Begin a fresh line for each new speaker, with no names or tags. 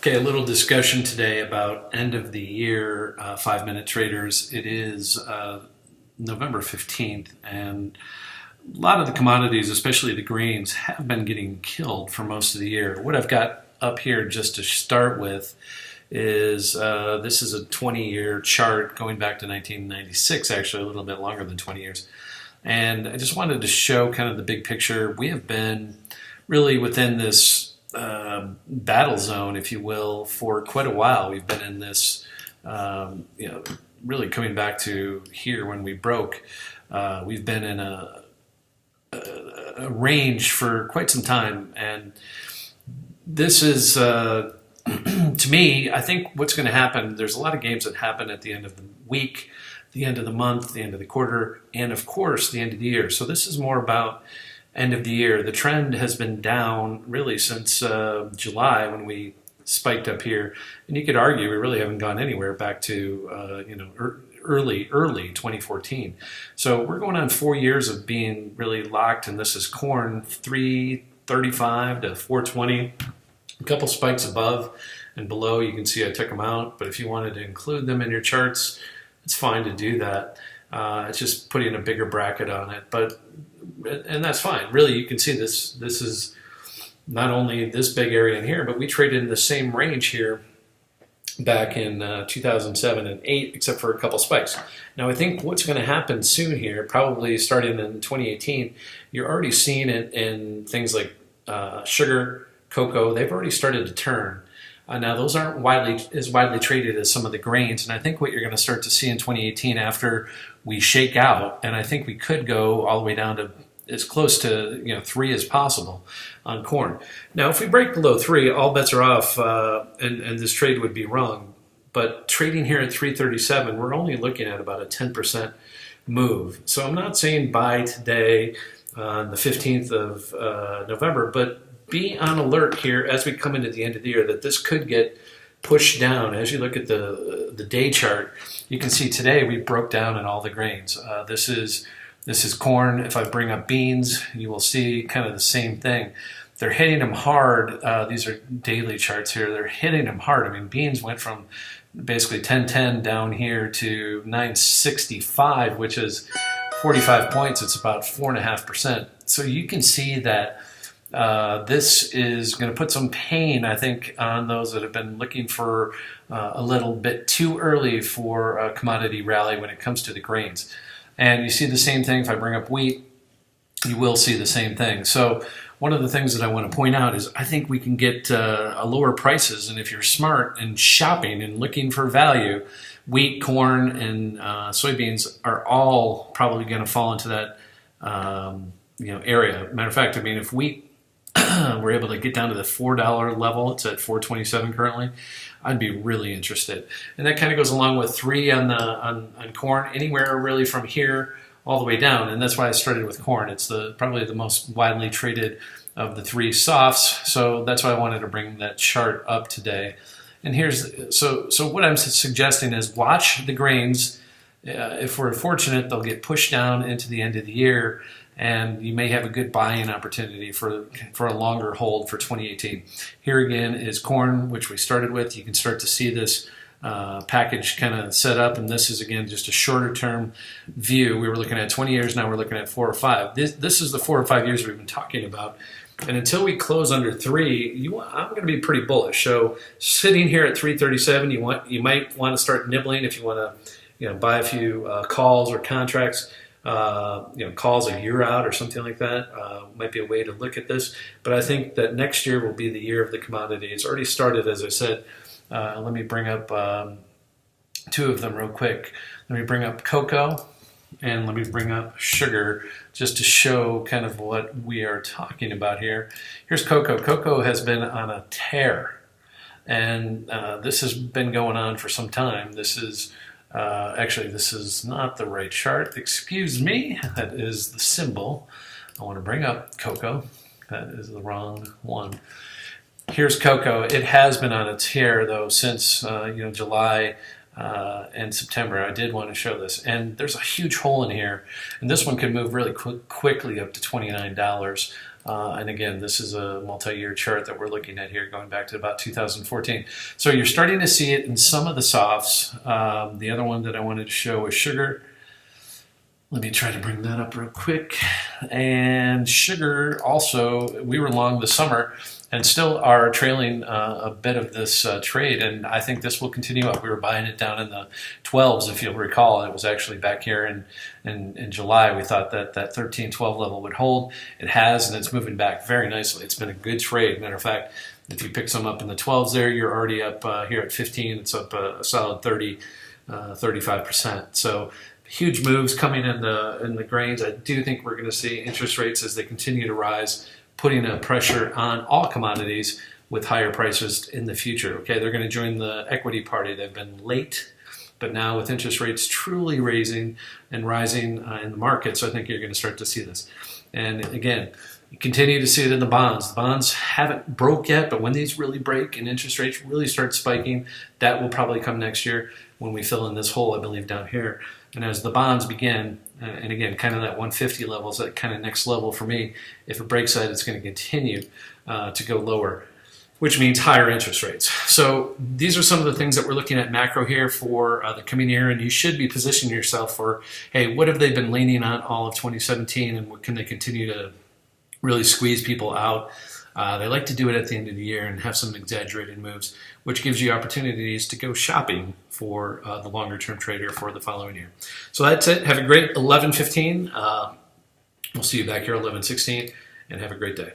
Okay, a little discussion today about end of the year 5-minute traders. It is November 15th, and a lot of the commodities, especially the grains, have been getting killed for most of the year. What I've got up here just to start with is this is a 20-year chart going back to 1996, actually a little bit longer than 20 years. And I just wanted to show kind of the big picture. We have been really within this battle zone, if you will, for quite a while. We've been in this, really coming back to here when we broke. We've been in a range for quite some time, and this is, to me, I think what's going to happen, there's a lot of games that happen at the end of the week, the end of the month, the end of the quarter, and of course the end of the year. So this is more about end of the year. The trend has been down really since July when we spiked up here, and you could argue we really haven't gone anywhere back to early 2014. So we're going on 4 years of being really locked, and this is corn 335 to 420, a couple spikes above and below. You can see I took them out, but if you wanted to include them in your charts, it's fine to do that. It's just putting a bigger bracket on it, and that's fine. Really, you can see this is not only this big area in here, but we traded in the same range here back in 2007 and 8, except for a couple spikes. Now, I think what's going to happen soon here, probably starting in 2018, you're already seeing it in things like sugar, cocoa. They've already started to turn. Now, those aren't as widely traded as some of the grains, and I think what you're going to start to see in 2018 after we shake out, and I think we could go all the way down to as close to 3 as possible on corn. Now, if we break below 3, all bets are off, and this trade would be wrong. But trading here at 337, we're only looking at about a 10% move. So I'm not saying buy today on the 15th of November, but be on alert here as we come into the end of the year that this could get pushed down. As you look at the day chart, you can see today we broke down in all the grains. This is corn. If I bring up beans, you will see kind of the same thing. They're hitting them hard. These are daily charts here. They're hitting them hard. I mean, beans went from basically 1010 down here to 965, which is 45 points. It's about 4.5%. So you can see that this is going to put some pain, I think, on those that have been looking for a little bit too early for a commodity rally when it comes to the grains. And you see the same thing if I bring up wheat, you will see the same thing. So one of the things that I want to point out is I think we can get lower prices, and if you're smart and shopping and looking for value, wheat, corn, and soybeans are all probably going to fall into that area. Matter of fact, I mean, if wheat we're able to get down to the $4 level, it's at $4.27 currently, I'd be really interested. And that kind of goes along with 3 on corn, anywhere really from here all the way down. And that's why I started with corn. It's probably the most widely traded of the 3 softs. So that's why I wanted to bring that chart up today. And so what I'm suggesting is watch the grains. If we're fortunate, they'll get pushed down into the end of the year, and you may have a good buy-in opportunity for a longer hold for 2018. Here again is corn, which we started with. You can start to see this package kind of set up, and this is, again, just a shorter-term view. We were looking at 20 years, now we're looking at 4 or 5. This is the 4 or 5 years we've been talking about, and until we close under 3, I'm going to be pretty bullish. So sitting here at 337, you might want to start nibbling if you want to buy a few calls or contracts. Calls a year out or something like that might be a way to look at this. But I think that next year will be the year of the commodity. It's already started, as I said. Let me bring up 2 of them real quick. Let me bring up cocoa, and let me bring up sugar, just to show kind of what we are talking about here. Here's cocoa. Cocoa has been on a tear, and this has been going on for some time. This is actually, this is not the right chart. Excuse me. That is the symbol. I want to bring up cocoa. That is the wrong one. Here's cocoa. It has been on a tear, though, since July and September. I did want to show this. And there's a huge hole in here. And this one could move really quickly up to $29. And again, this is a multi-year chart that we're looking at here, going back to about 2014. So you're starting to see it in some of the softs. The other one that I wanted to show was sugar. Let me try to bring that up real quick. And sugar also, we were long this summer and still are trailing a bit of this trade, and I think this will continue up. We were buying it down in the 12s, if you'll recall. It was actually back here in July. We thought that 13-12 level would hold. It has, and it's moving back very nicely. It's been a good trade. Matter of fact, if you pick some up in the 12s there, you're already up here at 15. It's up a solid 35%. So huge moves coming in the grains. I do think we're going to see interest rates as they continue to rise, putting a pressure on all commodities with higher prices in the future. Okay, they're going to join the equity party. They've been late, but now with interest rates truly raising and rising in the market, so I think you're going to start to see this. And again, you continue to see it in the bonds. The bonds haven't broke yet, but when these really break and interest rates really start spiking, that will probably come next year when we fill in this hole, I believe, down here. And as the bonds begin, and again, kind of that 150 level is that kind of next level for me. If it breaks that, it's going to continue to go lower, which means higher interest rates. So these are some of the things that we're looking at macro here for the coming year, and you should be positioning yourself for, hey, what have they been leaning on all of 2017, and what can they continue to really squeeze people out? They like to do it at the end of the year and have some exaggerated moves, which gives you opportunities to go shopping for the longer-term trader for the following year. So that's it. Have a great 11/15. We'll see you back here 11/16, and have a great day.